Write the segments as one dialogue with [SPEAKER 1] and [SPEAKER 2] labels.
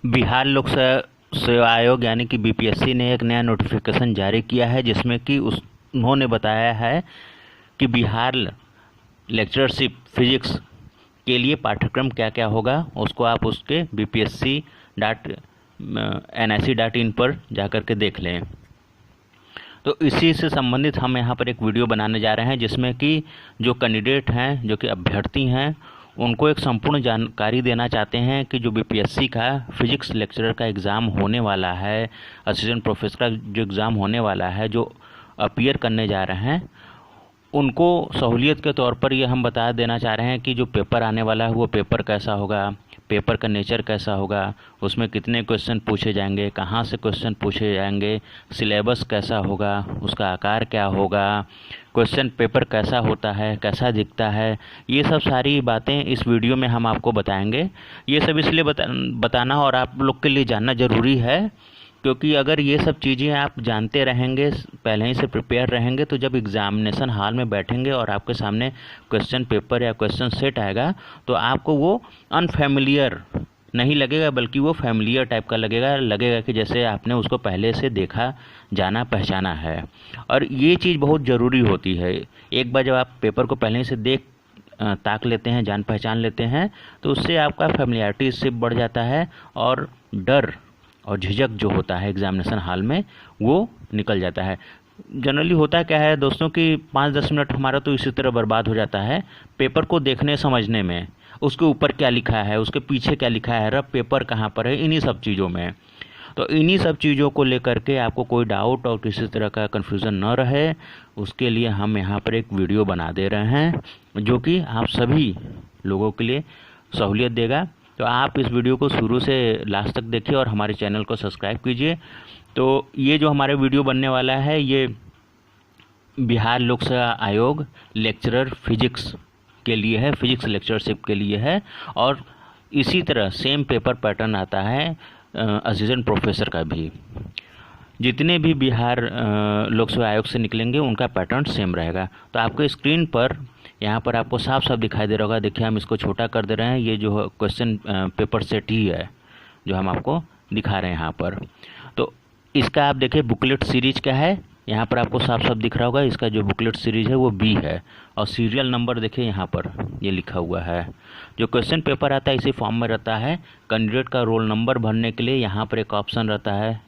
[SPEAKER 1] बिहार लोक सेवा आयोग यानी कि बीपीएससी ने एक नया नोटिफिकेशन जारी किया है, जिसमें कि उन्होंने बताया है कि बिहार लेक्चरशिप फिजिक्स के लिए पाठ्यक्रम क्या क्या होगा। उसको आप उसके bpsc.nic.in पर जाकर के देख लें। तो इसी से संबंधित हम यहाँ पर एक वीडियो बनाने जा रहे हैं, जिसमें कि जो कैंडिडेट हैं, जो कि अभ्यर्थी हैं, उनको एक संपूर्ण जानकारी देना चाहते हैं कि जो बीपीएससी का फिजिक्स लेक्चरर का एग्ज़ाम होने वाला है, असिस्टेंट प्रोफेसर का जो एग्ज़ाम होने वाला है, जो अपीयर करने जा रहे हैं, उनको सहूलियत के तौर पर ये हम बता देना चाह रहे हैं कि जो पेपर आने वाला है वो पेपर कैसा होगा, पेपर का नेचर कैसा होगा, उसमें कितने क्वेश्चन पूछे जाएंगे, कहाँ से क्वेश्चन पूछे जाएंगे, सिलेबस कैसा होगा, उसका आकार क्या होगा, क्वेश्चन पेपर कैसा होता है, कैसा दिखता है। ये सब सारी बातें इस वीडियो में हम आपको बताएंगे। ये सब इसलिए बताना और आप लोग के लिए जानना ज़रूरी है, क्योंकि अगर ये सब चीज़ें आप जानते रहेंगे, पहले ही से प्रिपेयर रहेंगे, तो जब एग्ज़ामिनेशन हॉल में बैठेंगे और आपके सामने क्वेश्चन पेपर या क्वेश्चन सेट आएगा, तो आपको वो अनफेमिलियर नहीं लगेगा, बल्कि वो फैमिलियर टाइप का लगेगा कि जैसे आपने उसको पहले से देखा, जाना, पहचाना है। और ये चीज़ बहुत ज़रूरी होती है। एक बार जब आप पेपर को पहले से ताक लेते हैं, जान पहचान लेते हैं, तो उससे आपका फैमिलियरिटी इससे बढ़ जाता है और डर और झिझक जो होता है एग्ज़ामिनेशन हॉल में, वो निकल जाता है। जनरली होता क्या है दोस्तों कि 5-10 मिनट हमारा तो इसी तरह बर्बाद हो जाता है पेपर को देखने समझने में, उसके ऊपर क्या लिखा है, उसके पीछे क्या लिखा है, रब पेपर कहाँ पर है, इन्हीं सब चीज़ों में। तो इन्हीं सब चीज़ों को लेकर के आपको कोई डाउट और किसी तरह का कन्फ्यूज़न न रहे, उसके लिए हम यहाँ पर एक वीडियो बना दे रहे हैं, जो कि आप सभी लोगों के लिए सहूलियत देगा। तो आप इस वीडियो को शुरू से लास्ट तक देखिए और हमारे चैनल को सब्सक्राइब कीजिए। तो ये जो हमारे वीडियो बनने वाला है, ये बिहार लोक सेवा आयोग लेक्चरर फिजिक्स के लिए है, फिजिक्स लेक्चरशिप के लिए है। और इसी तरह सेम पेपर पैटर्न आता है असिस्टेंट प्रोफेसर का भी। जितने भी बिहार लोक सेवा आयोग से निकलेंगे उनका पैटर्न सेम रहेगा। तो आपके स्क्रीन पर यहाँ पर आपको साफ साफ दिखाई दे रहा होगा। देखिए, हम इसको छोटा कर दे रहे हैं। ये जो क्वेश्चन पेपर सेट ही है जो हम आपको दिखा रहे हैं यहाँ पर। तो इसका आप देखिए बुकलेट सीरीज क्या है, यहाँ पर आपको साफ साफ दिख रहा होगा। इसका जो बुकलेट सीरीज है वो बी है, और सीरियल नंबर देखिए यहाँ पर ये लिखा हुआ है। जो क्वेश्चन पेपर आता है इसी फॉर्म में रहता है। कैंडिडेट का रोल नंबर भरने के लिए यहाँ पर एक ऑप्शन रहता है,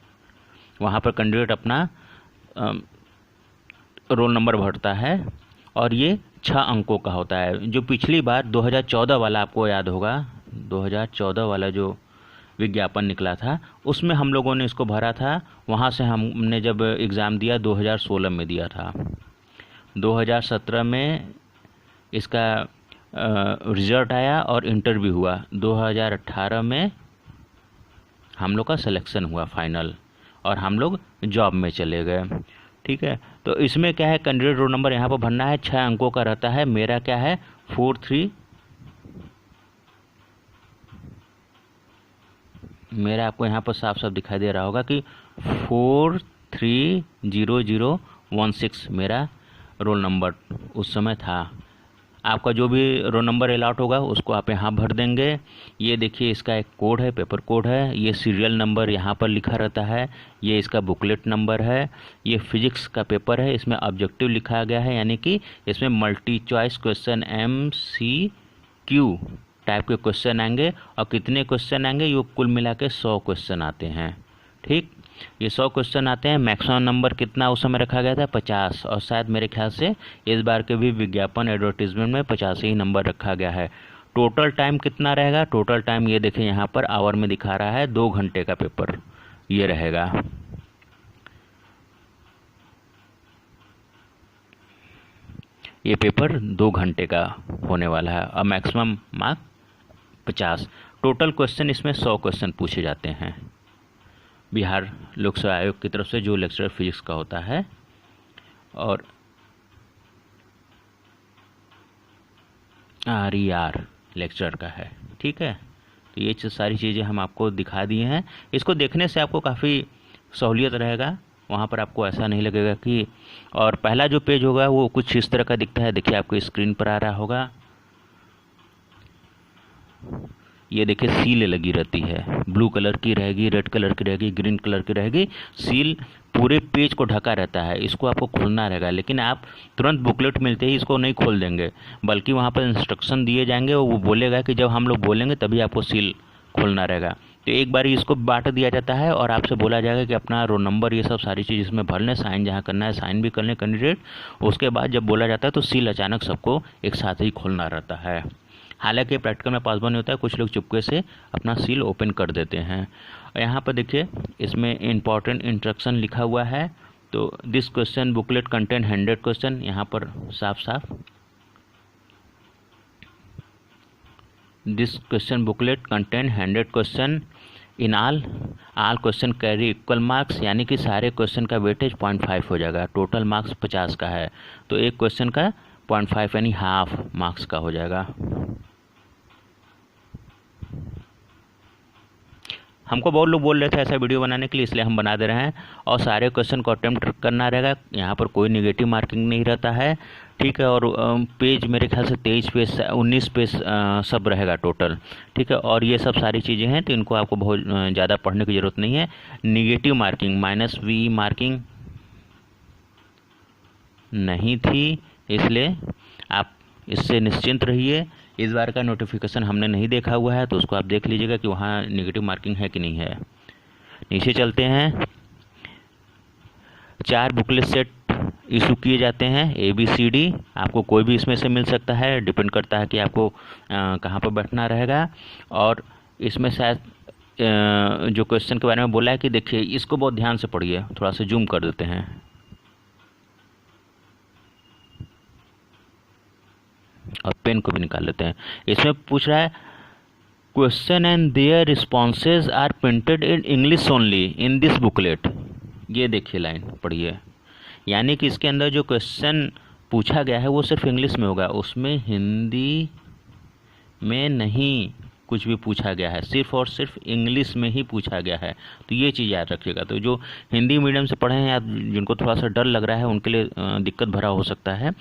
[SPEAKER 1] वहाँ पर कैंडिडेट अपना रोल नंबर भरता है, और ये 6 अंकों का होता है। जो पिछली बार 2014 वाला आपको याद होगा, 2014 वाला जो विज्ञापन निकला था, उसमें हम लोगों ने इसको भरा था। वहाँ से हमने जब एग्ज़ाम दिया 2016 में दिया था। 2017 में इसका रिज़ल्ट आया और इंटरव्यू हुआ। 2018 में हम लोग का सिलेक्शन हुआ फाइनल, और हम लोग जॉब में चले गए। ठीक है, तो इसमें क्या है, कैंडिडेट रोल नंबर यहाँ पर भरना है, 6 अंकों का रहता है। मेरा क्या है 43, मेरा आपको यहाँ पर साफ साफ दिखाई दे रहा होगा कि 430016 मेरा रोल नंबर उस समय था। आपका जो भी रोल नंबर अलॉट होगा उसको आप यहाँ भर देंगे। ये देखिए, इसका एक कोड है, पेपर कोड है। ये सीरियल नंबर यहाँ पर लिखा रहता है। ये इसका बुकलेट नंबर है। ये फिजिक्स का पेपर है, इसमें ऑब्जेक्टिव लिखा गया है, यानी कि इसमें multi choice question MCQ type के क्वेश्चन आएंगे। और कितने क्वेश्चन आएंगे, ये कुल मिला के 100 क्वेश्चन आते हैं। ठीक, ये 100 क्वेश्चन आते हैं। मैक्सिमम नंबर कितना उस समय रखा गया था 50, और शायद मेरे ख्याल से इस बार के भी विज्ञापन एडवर्टीजमेंट में 50 ही नंबर रखा गया है। टोटल टाइम कितना रहेगा, टोटल टाइम ये देखें यहाँ पर आवर में दिखा रहा है, 2 घंटे का पेपर ये रहेगा। ये पेपर 2 घंटे का होने वाला है, और मैक्सिमम मार्क 50। टोटल क्वेश्चन इसमें 100 क्वेश्चन पूछे जाते हैं बिहार लोक सेवा आयोग की तरफ से, जो लेक्चरर फिजिक्स का होता है। और RER लेक्चर का है। ठीक है, तो ये सारी चीज़ें हम आपको दिखा दिए हैं। इसको देखने से आपको काफ़ी सहूलियत रहेगा। वहाँ पर आपको ऐसा नहीं लगेगा कि, और पहला जो पेज होगा वो कुछ इस तरह का दिखता है। देखिए, आपको स्क्रीन पर आ रहा होगा। ये देखिए सील लगी रहती है, ब्लू कलर की रहेगी, रेड कलर की रहेगी, ग्रीन कलर की रहेगी, सील पूरे पेज को ढका रहता है। इसको आपको खोलना रहेगा, लेकिन आप तुरंत बुकलेट मिलते ही इसको नहीं खोल देंगे, बल्कि वहाँ पर इंस्ट्रक्शन दिए जाएंगे और वो बोलेगा कि जब हम लोग बोलेंगे तभी आपको सील खोलना रहेगा। तो एक बार इसको बांट दिया जाता है और आपसे बोला जाएगा कि अपना रोल नंबर ये सब सारी चीज़ इसमें भर लें, साइन जहाँ करना है साइन भी कर लें कैंडिडेट। उसके बाद जब बोला जाता है तो सील अचानक सबको एक साथ ही खोलना रहता है। हालांकि प्रैक्टिकल में पॉसिबल नहीं होता है, कुछ लोग चुपके से अपना सील ओपन कर देते हैं। यहाँ पर देखिए इसमें इम्पॉर्टेंट इंस्ट्रक्शन लिखा हुआ है। तो this question booklet contain 100 question, यहाँ पर साफ साफ this question booklet contain 100 question in all question carry equal marks, यानी कि सारे क्वेश्चन का वेटेज 0.5 हो जाएगा। टोटल मार्क्स 50 का है तो एक क्वेश्चन का 0.5 यानी हाफ मार्क्स का हो जाएगा। हमको बहुत लोग बोल रहे थे ऐसा वीडियो बनाने के लिए, इसलिए हम बना दे रहे हैं। और सारे क्वेश्चन को अटेम्प्ट करना रहेगा, यहाँ पर कोई नेगेटिव मार्किंग नहीं रहता है, ठीक है। और पेज मेरे ख्याल से 23 पेज 19 पेज सब रहेगा टोटल, ठीक है। और ये सब सारी चीज़ें हैं तो इनको आपको बहुत ज़्यादा पढ़ने की ज़रूरत नहीं है। नेगेटिव मार्किंग -V मार्किंग नहीं थी, इसलिए आप इससे निश्चिंत रहिए। इस बार का नोटिफिकेशन हमने नहीं देखा हुआ है तो उसको आप देख लीजिएगा कि वहाँ नेगेटिव मार्किंग है कि नहीं है। नीचे चलते हैं। 4 बुकलेट सेट इशू किए जाते हैं ABCD, आपको कोई भी इसमें से मिल सकता है, डिपेंड करता है कि आपको कहाँ पर बैठना रहेगा। और इसमें शायद जो क्वेश्चन के बारे में बोला है कि देखिए इसको बहुत ध्यान से पढ़िए, थोड़ा सा जूम कर देते हैं। और पेन को भी निकाल लेते हैं। इसमें पूछ रहा है question and their responses are printed in English only in this booklet. ये देखिए लाइन पढ़िए, यानी कि इसके अंदर जो क्वेश्चन पूछा गया है वो सिर्फ इंग्लिश में होगा, उसमें हिंदी में नहीं कुछ भी पूछा गया है, सिर्फ और सिर्फ इंग्लिश में ही पूछा गया है। तो ये चीज़ याद रखिएगा। तो जो हिंदी मीडियम से पढ़े हैं या जिनको थोड़ा सा डर लग रहा है उनके लिए दिक्कत भरा हो सकता है।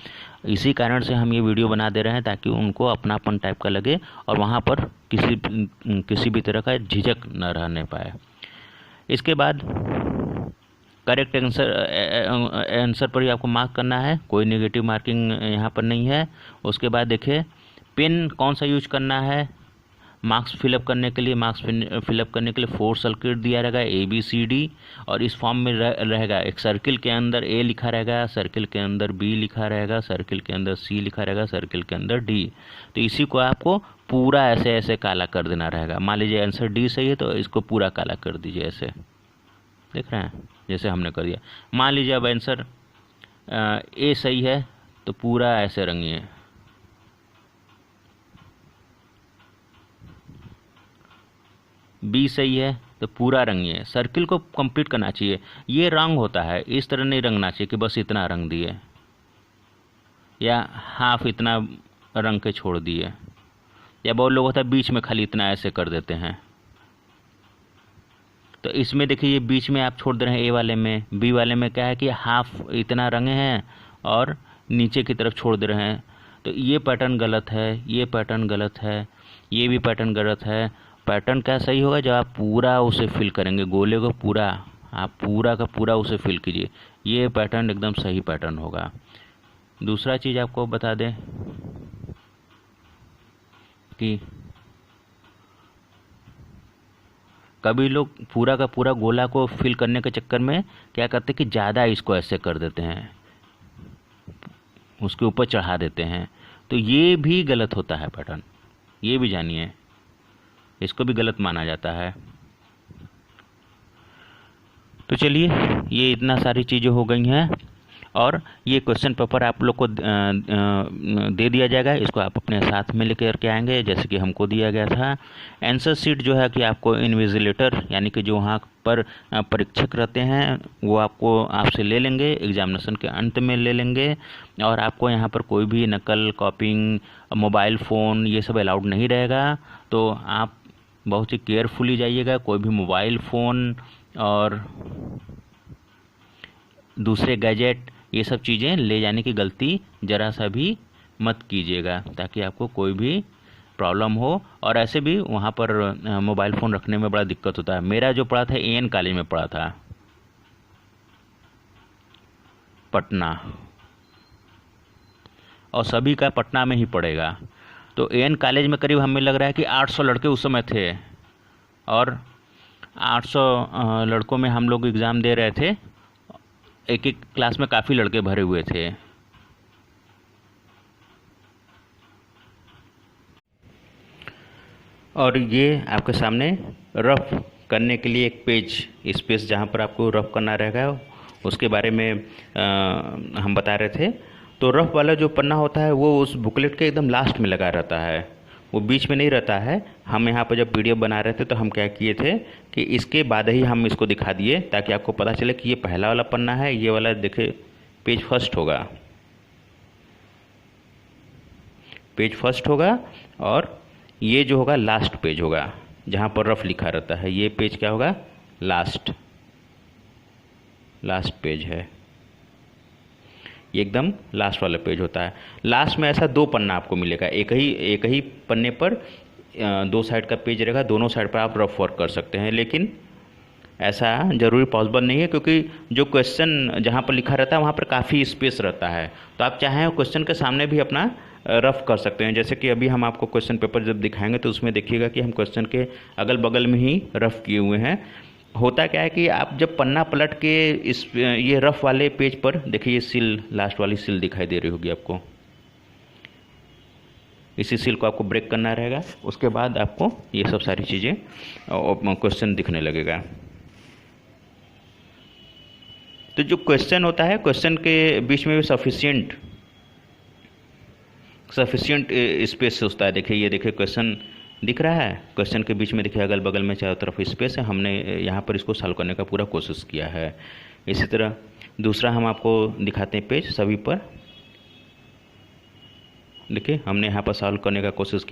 [SPEAKER 1] इसी कारण से हम ये वीडियो बना दे रहे हैं ताकि उनको अपनापन टाइप का लगे और वहाँ पर किसी भी तरह का झिझक न रहने पाए। इसके बाद करेक्ट आंसर पर ही आपको मार्क करना है, कोई नेगेटिव मार्किंग यहाँ पर नहीं है। उसके बाद देखिए पेन कौन सा यूज करना है मार्क्स फिलअप करने के लिए। मार्क्स फिलअप करने के लिए 4 सर्किल दिया रहेगा ABCD, और इस फॉर्म में रहेगा एक सर्किल के अंदर A लिखा रहेगा, सर्किल के अंदर B लिखा रहेगा, सर्किल के अंदर C लिखा रहेगा, सर्किल के अंदर D। तो इसी को आपको पूरा ऐसे ऐसे काला कर देना रहेगा। मान लीजिए आंसर D सही है तो इसको पूरा काला कर दीजिए, ऐसे देख रहे हैं जैसे हमने कर दिया। मान लीजिए अब आंसर A सही है तो पूरा ऐसे रंगिए, B सही है तो पूरा रंगिए। सर्किल को कंप्लीट करना चाहिए। ये रंग होता है, इस तरह नहीं रंगना चाहिए कि बस इतना रंग दिए या हाफ इतना रंग के छोड़ दिए, या बहुत लोग होता है बीच में खाली इतना ऐसे कर देते हैं। तो इसमें देखिए ये बीच में आप छोड़ दे रहे हैं A वाले में, B वाले में क्या है कि हाफ इतना रंगे हैं और नीचे की तरफ छोड़ दे रहे हैं। तो ये पैटर्न गलत है, ये पैटर्न गलत है, ये भी पैटर्न गलत है। पैटर्न क्या सही होगा जब आप पूरा उसे फिल करेंगे, गोले को पूरा आप पूरा का पूरा उसे फिल कीजिए, ये पैटर्न एकदम सही पैटर्न होगा। दूसरा चीज़ आपको बता दें कि कभी लोग पूरा का पूरा गोला को फिल करने के चक्कर में क्या करते हैं कि ज़्यादा इसको ऐसे कर देते हैं, उसके ऊपर चढ़ा देते हैं। तो ये भी गलत होता है पैटर्न, ये भी जानिए, इसको भी गलत माना जाता है। तो चलिए ये इतना सारी चीज़ें हो गई हैं और ये क्वेश्चन पेपर आप लोग को दे दिया जाएगा। इसको आप अपने साथ में लेकर के आएंगे जैसे कि हमको दिया गया था। आंसर शीट जो है कि आपको इन्विजिलेटर यानी कि जो वहाँ पर परीक्षक रहते हैं वो आपको आपसे ले लेंगे, एग्जामिनेशन के अंत में ले लेंगे। और आपको यहाँ पर कोई भी नकल, कॉपिंग, मोबाइल फ़ोन ये सब अलाउड नहीं रहेगा। तो आप बहुत ही केयरफुली जाइएगा, कोई भी मोबाइल फ़ोन और दूसरे गैजेट ये सब चीज़ें ले जाने की गलती ज़रा सा भी मत कीजिएगा ताकि आपको कोई भी प्रॉब्लम हो, और ऐसे भी वहाँ पर मोबाइल फ़ोन रखने में बड़ा दिक्कत होता है। मेरा जो पढ़ा था AN कॉलेज में पढ़ा था, पटना, और सभी का पटना में ही पड़ेगा। तो AN कॉलेज में करीब हमें लग रहा है कि 800 लड़के उस समय थे, और 800 लड़कों में हम लोग एग्ज़ाम दे रहे थे। एक एक क्लास में काफ़ी लड़के भरे हुए थे। और ये आपके सामने रफ करने के लिए एक पेज स्पेस जहाँ पर आपको रफ करना रहेगा उसके बारे में हम बता रहे थे। तो रफ वाला जो पन्ना होता है वो उस बुकलेट के एकदम लास्ट में लगा रहता है, वो बीच में नहीं रहता है। हम यहाँ पर जब PDF बना रहे थे तो हम क्या किए थे कि इसके बाद ही हम इसको दिखा दिए ताकि आपको पता चले कि ये पहला वाला पन्ना है, ये वाला देखिए पेज फर्स्ट होगा, पेज फर्स्ट होगा, और ये जो होगा लास्ट पेज होगा जहाँ पर रफ लिखा रहता है। ये पेज क्या होगा? लास्ट पेज है, ये एकदम लास्ट वाला पेज होता है। लास्ट में ऐसा 2 पन्ना आपको मिलेगा, एक ही पन्ने पर 2 साइड का पेज रहेगा, दोनों साइड पर आप रफ वर्क कर सकते हैं। लेकिन ऐसा ज़रूरी पॉसिबल नहीं है, क्योंकि जो क्वेश्चन जहाँ पर लिखा रहता है वहाँ पर काफ़ी स्पेस रहता है। तो आप चाहें क्वेश्चन के सामने भी अपना रफ कर सकते हैं। जैसे कि अभी हम आपको क्वेश्चन पेपर जब दिखाएंगे तो उसमें देखिएगा कि हम क्वेश्चन के अगल बगल में ही रफ किए हुए हैं। होता क्या है कि आप जब पन्ना पलट के इस ये रफ वाले पेज पर देखिए, ये सील, लास्ट वाली सील दिखाई दे रही होगी आपको, इसी सील को आपको ब्रेक करना रहेगा। उसके बाद आपको ये सब सारी चीज़ें क्वेश्चन दिखने लगेगा। तो जो क्वेश्चन होता है, क्वेश्चन के बीच में भी सफिशिएंट स्पेस होता है। देखिए, ये देखिए क्वेश्चन दिख रहा है, क्वेश्चन के बीच में देखिए अगल बगल में चारों तरफ स्पेस है। हमने यहाँ पर इसको सॉल्व करने का पूरा कोशिश किया है। इसी तरह दूसरा हम आपको दिखाते हैं पेज सभी पर। देखिए, हमने यहाँ पर सॉल्व करने का कोशिश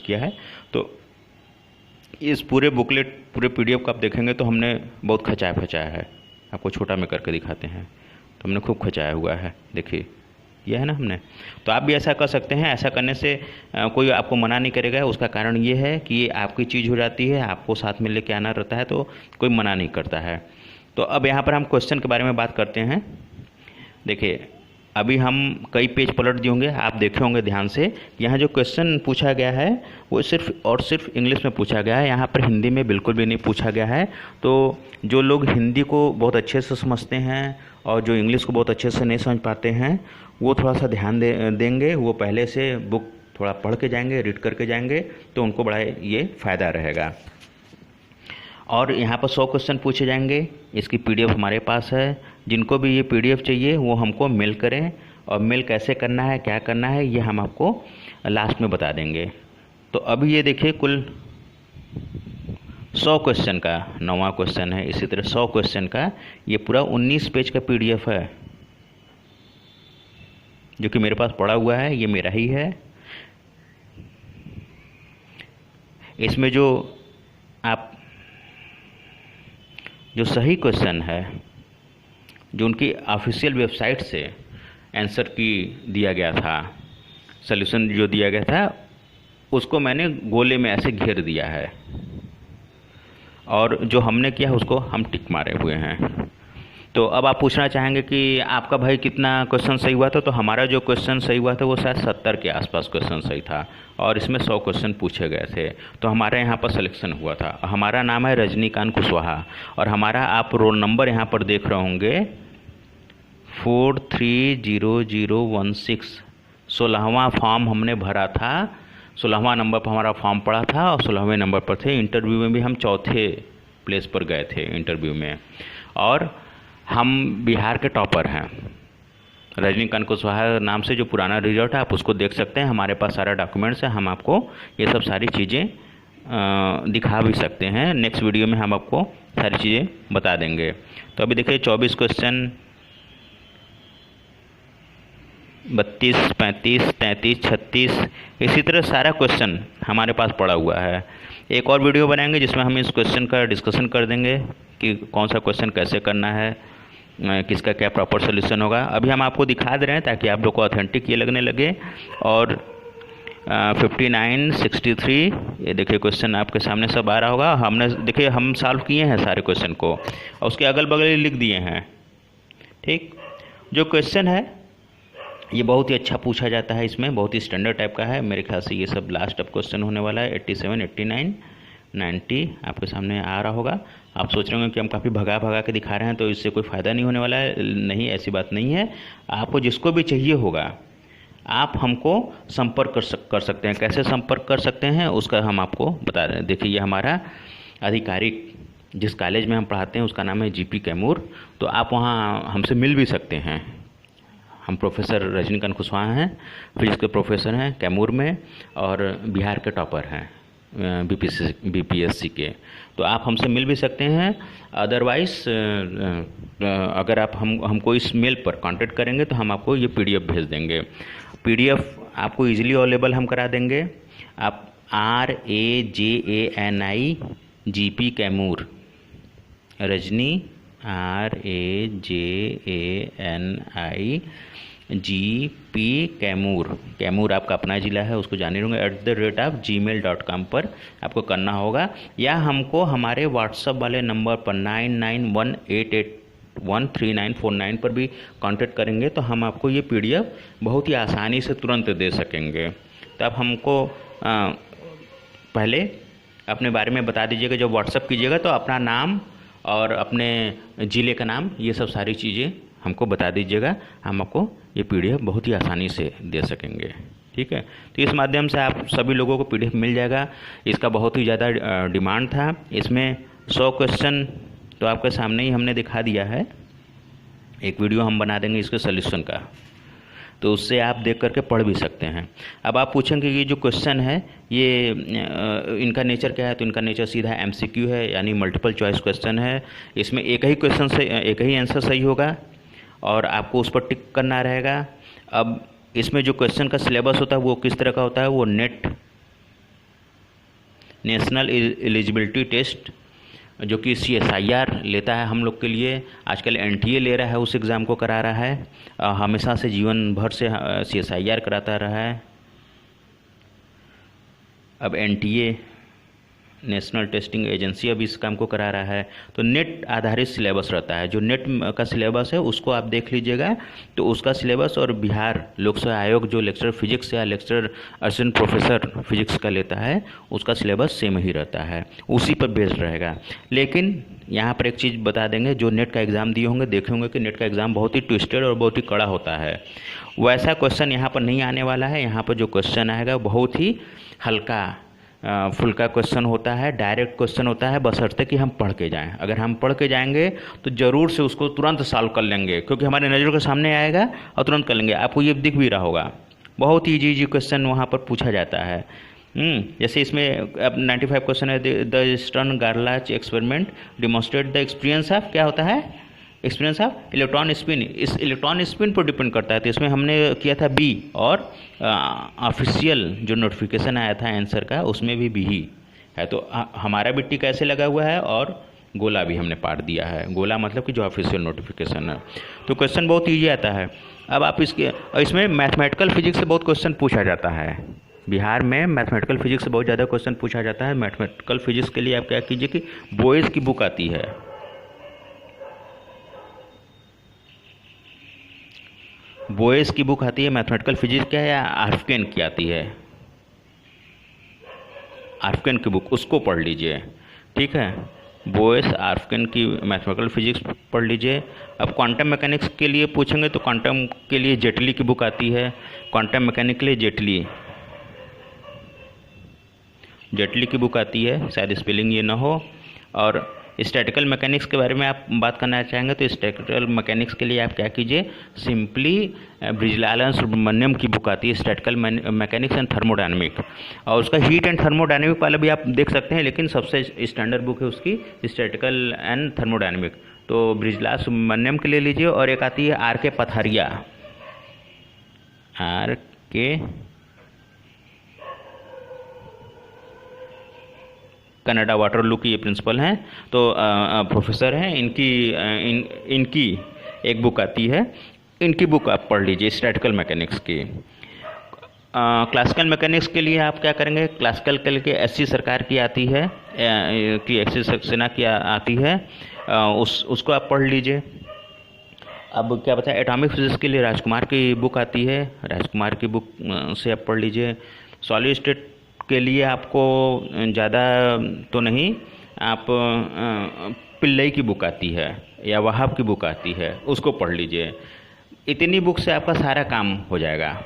[SPEAKER 1] किया है, तो इस पूरे बुकलेट, पूरे PDF को आप देखेंगे तो हमने बहुत खचाया है। आपको छोटा में करके दिखाते हैं तो हमने खूब खचाया हुआ है। देखिए, यह है ना हमने। तो आप भी ऐसा कर सकते हैं। ऐसा करने से कोई आपको मना नहीं करेगा। उसका कारण ये है कि ये आपकी चीज़ हो जाती है, आपको साथ में लेके आना रहता है, तो कोई मना नहीं करता है। तो अब यहाँ पर हम क्वेश्चन के बारे में बात करते हैं। देखिए, अभी हम कई पेज पलट दिए होंगे, आप देखे होंगे ध्यान से। यहाँ जो क्वेश्चन पूछा गया है वो सिर्फ और सिर्फ इंग्लिश में पूछा गया है, यहाँ पर हिंदी में बिल्कुल भी नहीं पूछा गया है। तो जो लोग हिंदी को बहुत अच्छे से समझते हैं और जो इंग्लिश को बहुत अच्छे से नहीं समझ पाते हैं, वो थोड़ा सा ध्यान देंगे। वो पहले से बुक थोड़ा पढ़ के जाएंगे, रीड करके जाएंगे, तो उनको बड़ा ये फ़ायदा रहेगा। और यहाँ पर 100 क्वेश्चन पूछे जाएंगे। इसकी PDF हमारे पास है। जिनको भी ये PDF चाहिए वो हमको मेल करें, और मेल कैसे करना है, क्या करना है, ये हम आपको लास्ट में बता देंगे। तो अभी ये देखिए कुल 100 क्वेश्चन का 9वां क्वेश्चन है। इसी तरह 100 क्वेश्चन का ये पूरा 19 पेज का PDF है, जो कि मेरे पास पड़ा हुआ है, ये मेरा ही है। इसमें जो सही क्वेश्चन है, जो उनकी ऑफिशियल वेबसाइट से आंसर की दिया गया था, सॉल्यूशन जो दिया गया था, उसको मैंने गोले में ऐसे घेर दिया है, और जो हमने किया उसको हम टिक मारे हुए हैं। तो अब आप पूछना चाहेंगे कि आपका भाई कितना क्वेश्चन सही हुआ था? तो हमारा जो क्वेश्चन सही हुआ था वो शायद 70 के आसपास क्वेश्चन सही था, और इसमें 100 क्वेश्चन पूछे गए थे। तो हमारे यहाँ पर सिलेक्शन हुआ था। हमारा नाम है रजनीकांत कुशवाहा, और हमारा आप रोल नंबर यहाँ पर देख रहे होंगे 430016। 16वां फॉर्म हमने भरा था, 16वां नंबर पर हमारा फॉर्म पड़ा था, और 16वें नंबर पर थे। इंटरव्यू में भी हम 4थे प्लेस पर गए थे इंटरव्यू में, और हम बिहार के टॉपर हैं। रजनीकांत कुशवाहा नाम से जो पुराना रिजल्ट है आप उसको देख सकते हैं। हमारे पास सारा डॉक्यूमेंट्स है, हम आपको ये सब सारी चीज़ें दिखा भी सकते हैं। नेक्स्ट वीडियो में हम आपको सारी चीज़ें बता देंगे। तो अभी देखिए 24 क्वेश्चन, 32, 35, 33, 36, इसी तरह सारा क्वेश्चन हमारे पास पड़ा हुआ है। एक और वीडियो बनाएंगे जिसमें हम इस क्वेश्चन का डिस्कशन कर देंगे कि कौन सा क्वेश्चन कैसे करना है, किसका क्या प्रॉपर सोल्यूशन होगा। अभी हम आपको दिखा दे रहे हैं ताकि आप लोग को ऑथेंटिक ये लगने लगे, और 59, 63, ये देखिए क्वेश्चन आपके सामने सब आ रहा होगा। हमने देखिए हम सॉल्व किए हैं सारे क्वेश्चन को और उसके अगल बगल लिख दिए हैं। ठीक, जो क्वेश्चन है ये बहुत ही अच्छा पूछा जाता है, इसमें बहुत ही स्टैंडर्ड टाइप का है। मेरे ख्याल से ये सब लास्ट अब क्वेश्चन होने वाला है। 87, 89, 90 आपके सामने आ रहा होगा। आप सोच रहे होंगे कि हम काफ़ी भगा भगा के दिखा रहे हैं तो इससे कोई फ़ायदा नहीं होने वाला है। नहीं, ऐसी बात नहीं है। आपको जिसको भी चाहिए होगा आप हमको संपर्क कर सकते हैं। कैसे संपर्क कर सकते हैं उसका हम आपको बता रहे हैं। देखिए, ये हमारा आधिकारिक जिस कॉलेज में हम पढ़ाते हैं उसका नाम है जीपी कैमूर। तो आप वहाँ हमसे मिल भी सकते हैं। हम प्रोफेसर रजनीकांत कुशवाहा हैं, फिजिक्स के प्रोफेसर हैं कैमूर में और बिहार के टॉपर हैं बीपीएससी के। तो आप हमसे मिल भी सकते हैं। अदरवाइज़ अगर आप हमको इस मेल पर कांटेक्ट करेंगे तो हम आपको ये पीडीएफ भेज देंगे। पीडीएफ आपको इजीली अवेलेबल हम करा देंगे। आप RAJANI GP Kaimur, Rajni RAJANI GP Kaimur, Kaimur आपका अपना ज़िला है उसको जाने होंगे @gmail.com पर आपको करना होगा, या हमको हमारे व्हाट्सअप वाले नंबर पर 9918813949 पर भी कांटेक्ट करेंगे तो हम आपको ये पीडीएफ बहुत ही आसानी से तुरंत दे सकेंगे। तो आप हमको पहले अपने बारे में बता दीजिएगा। जब व्हाट्सअप कीजिएगा तो अपना नाम और अपने ज़िले का नाम, ये सब सारी चीज़ें हमको बता दीजिएगा। हम आपको ये पीडीएफ बहुत ही आसानी से दे सकेंगे। ठीक है, तो इस माध्यम से आप सभी लोगों को पीडीएफ मिल जाएगा। इसका बहुत ही ज़्यादा डिमांड था। इसमें 100 क्वेश्चन तो आपके सामने ही हमने दिखा दिया है। एक वीडियो हम बना देंगे इसके सॉल्यूशन का, तो उससे आप देख करके पढ़ भी सकते हैं। अब आप पूछेंगे कि जो क्वेश्चन है ये इनका नेचर क्या है, तो इनका नेचर सीधा MCQ है, यानी मल्टीपल चॉइस क्वेश्चन है। इसमें एक ही क्वेश्चन से एक ही आंसर सही होगा और आपको उस पर टिक करना रहेगा। अब इसमें जो क्वेश्चन का सिलेबस होता है वो किस तरह का होता है, वो नेशनल एलिजिबिलिटी टेस्ट जो कि CSIR लेता है हम लोग के लिए। आजकल NTA ले रहा है, उस एग्ज़ाम को करा रहा है। हमेशा से जीवन भर से CSIR कराता रहा है। अब NTA नेशनल टेस्टिंग एजेंसी अब इस काम को करा रहा है। तो नेट आधारित सिलेबस रहता है। जो नेट का सिलेबस है उसको आप देख लीजिएगा, तो उसका सिलेबस और बिहार लोक सेवा आयोग जो लेक्चर फिजिक्स या लेक्चर असिस्टेंट प्रोफेसर फिजिक्स का लेता है उसका सिलेबस सेम ही रहता है, उसी पर बेस्ड रहेगा। लेकिन यहाँ पर एक चीज़ बता देंगे, जो नेट का एग्ज़ाम दिए होंगे देखे होंगे कि नेट का एग्ज़ाम बहुत ही ट्विस्टेड और बहुत ही कड़ा होता है। वैसा क्वेश्चन यहाँ पर नहीं आने वाला है। यहाँ पर जो क्वेश्चन आएगा बहुत ही हल्का फुल्का क्वेश्चन होता है, डायरेक्ट क्वेश्चन होता है, बशर्ते कि हम पढ़ के जाएं। अगर हम पढ़ के जाएंगे तो ज़रूर से उसको तुरंत सॉल्व कर लेंगे, क्योंकि हमारे नज़रों के सामने आएगा और तुरंत कर लेंगे। आपको ये दिख भी रहा होगा, बहुत ही ईजी क्वेश्चन वहाँ पर पूछा जाता है। जैसे इसमें अब 95 क्वेश्चन है, the Stern Gerlach experiment demonstrate the experience of, क्या होता है, एक्सपीरियंस ऑफ इलेक्ट्रॉन स्पिन। इस इलेक्ट्रॉन स्पिन पर डिपेंड करता है। तो इसमें हमने किया था B, और ऑफिशियल जो नोटिफिकेशन आया था आंसर का उसमें भी B ही है। तो हमारा भी टिक कैसे लगा हुआ है और गोला भी हमने पाट दिया है। गोला मतलब कि जो ऑफिशियल नोटिफिकेशन है। तो क्वेश्चन बहुत ईजी आता है। अब आप इसमें मैथमेटिकल फिजिक्स से बहुत क्वेश्चन पूछा जाता है। बिहार में मैथमेटिकल फिजिक्स से बहुत ज़्यादा क्वेश्चन पूछा जाता है। मैथमेटिकल फिजिक्स के लिए आप क्या कीजिए कि बोयस की बुक आती है, बोयस की बुक आती है मैथमेटिकल फिजिक्स क्या है, या आर्फकेन की आती है, आर्फकेन की बुक, उसको पढ़ लीजिए। ठीक है, बोयस आर्फकेन की मैथमेटिकल फिजिक्स पढ़ लीजिए। अब क्वांटम मैकेनिक्स के लिए पूछेंगे तो क्वांटम के लिए जेटली की बुक आती है। क्वांटम मैकेनिक्स के लिए जेटली की बुक आती है, शायद स्पेलिंग ये ना हो। और स्टैटिकल मैकेनिक्स के बारे में आप बात करना चाहेंगे तो स्टैटिकल मैकेनिक्स के लिए आप क्या कीजिए, सिंपली ब्रिजलाल सुब्रमण्यम की बुक आती है, स्टैटिकल मैकेनिक्स एंड थर्मोडायनेमिक, और उसका हीट एंड थर्मोडायनेमिक वाला भी आप देख सकते हैं, लेकिन सबसे स्टैंडर्ड बुक है उसकी स्टैटिकल एंड थर्मोडायनेमिक। तो ब्रिजलाल सुब्रमण्यम के ले लीजिए। और एक आती है RK पथारिया, RK कनाडा वाटरलू की ये प्रिंसिपल हैं, तो प्रोफेसर हैं। इनकी एक बुक आती है, इनकी बुक आप पढ़ लीजिए स्टैटिकल मैकेनिक्स की। क्लासिकल मैकेनिक्स के लिए आप क्या करेंगे, क्लासिकल के लिए एससी सरकार की आती है, कि एससी सक्सेना की आती है, उसको आप पढ़ लीजिए। अब क्या बताएं, एटॉमिक फिजिक्स के लिए राजकुमार की बुक आती है, राजकुमार की बुक से आप पढ़ लीजिए। सॉलिड स्टेट के लिए आपको ज़्यादा तो नहीं, आप पिल्लई की बुक आती है या वहाब की बुक आती है, उसको पढ़ लीजिए। इतनी बुक से आपका सारा काम हो जाएगा,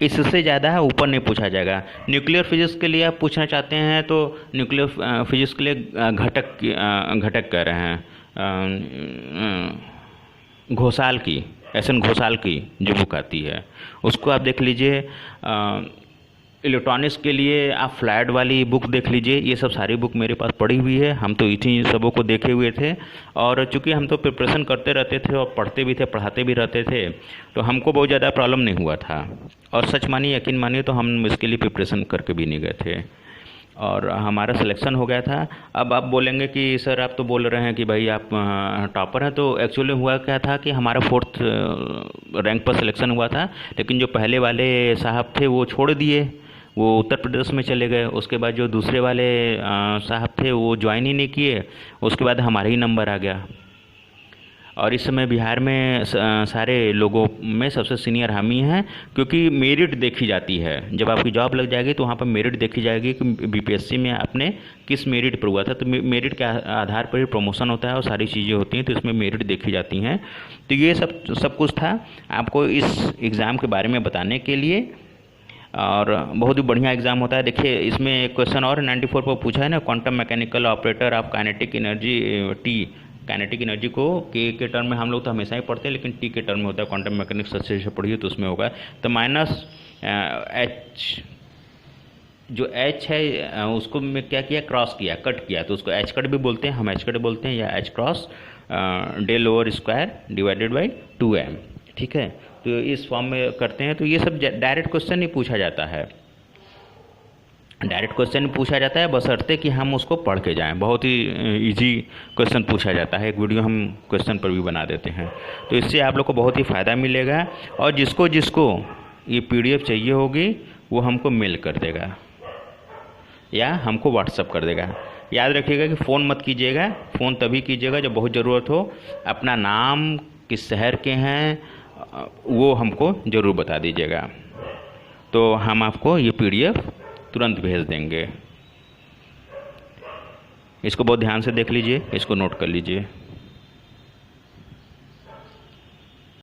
[SPEAKER 1] इससे ज़्यादा ऊपर नहीं पूछा जाएगा। न्यूक्लियर फिजिक्स के लिए आप पूछना चाहते हैं तो न्यूक्लियर फिजिक्स के लिए घटक कह रहे हैं, घोषाल की, एस.एन. घोषाल की जो बुक आती है उसको आप देख लीजिए। इलेक्ट्रॉनिक्स के लिए आप फ्लैट वाली बुक देख लीजिए। ये सब सारी बुक मेरे पास पड़ी हुई है, हम तो इन्हीं सबों को देखे हुए थे, और चूँकि हम तो प्रिपरेशन करते रहते थे और पढ़ते भी थे, पढ़ाते भी रहते थे, तो हमको बहुत ज़्यादा प्रॉब्लम नहीं हुआ था। और सच मानिए, यकीन मानिए, तो हम इसके लिए प्रिपरेशन करके भी नहीं गए थे और हमारा सिलेक्शन हो गया था। अब आप बोलेंगे कि सर आप तो बोल रहे हैं कि भाई आप टॉपर हैं, तो एक्चुअली हुआ क्या था कि हमारा 4th रैंक पर सिलेक्शन हुआ था, लेकिन जो पहले वाले साहब थे वो छोड़ दिए, वो उत्तर प्रदेश में चले गए। उसके बाद जो दूसरे वाले साहब थे वो ज्वाइन ही नहीं किए, उसके बाद हमारा ही नंबर आ गया। और इस समय बिहार में सारे लोगों में सबसे सीनियर हम ही हैं, क्योंकि मेरिट देखी जाती है। जब आपकी जॉब लग जाएगी तो वहाँ पर मेरिट देखी जाएगी कि बीपीएससी में आपने किस मेरिट पर हुआ था, तो मेरिट के आधार पर ही प्रमोशन होता है और सारी चीज़ें होती हैं, तो इसमें मेरिट देखी जाती हैं। तो ये सब कुछ था आपको इस एग्ज़ाम के बारे में बताने के लिए, और बहुत ही बढ़िया एग्ज़ाम होता है। देखिए, इसमें एक क्वेश्चन और 94 पर पूछा है ना, quantum mechanical operator of kinetic energy T. Kinetic energy को के टर्म में हम लोग तो हमेशा ही पढ़ते हैं, लेकिन टी के टर्म में होता है। क्वांटम मैकेनिक्स अच्छे से पढ़िए तो उसमें होगा। तो माइनस एच, जो एच है उसको मैं क्या किया, क्रॉस किया, कट किया, तो उसको एच कट भी बोलते हैं, हम एच कट बोलते हैं, या H cross del over square divided by 2m। ठीक है, तो इस फॉर्म में करते हैं। तो ये सब डायरेक्ट क्वेश्चन ही पूछा जाता है, डायरेक्ट क्वेश्चन पूछा जाता है, बशर्ते कि हम उसको पढ़ के जाएं। बहुत ही इजी क्वेश्चन पूछा जाता है, एक वीडियो हम क्वेश्चन पर भी बना देते हैं। तो इससे आप लोग को बहुत ही फ़ायदा मिलेगा, और जिसको जिसको ये PDF चाहिए होगी वो हमको मेल कर देगा या हमको व्हाट्सअप कर देगा। याद रखिएगा कि फ़ोन मत कीजिएगा, फ़ोन तभी कीजिएगा जब बहुत ज़रूरत हो। अपना नाम, किस शहर के हैं, वो हमको ज़रूर बता दीजिएगा, तो हम आपको ये PDF तुरंत भेज देंगे। इसको बहुत ध्यान से देख लीजिए, इसको नोट कर लीजिए।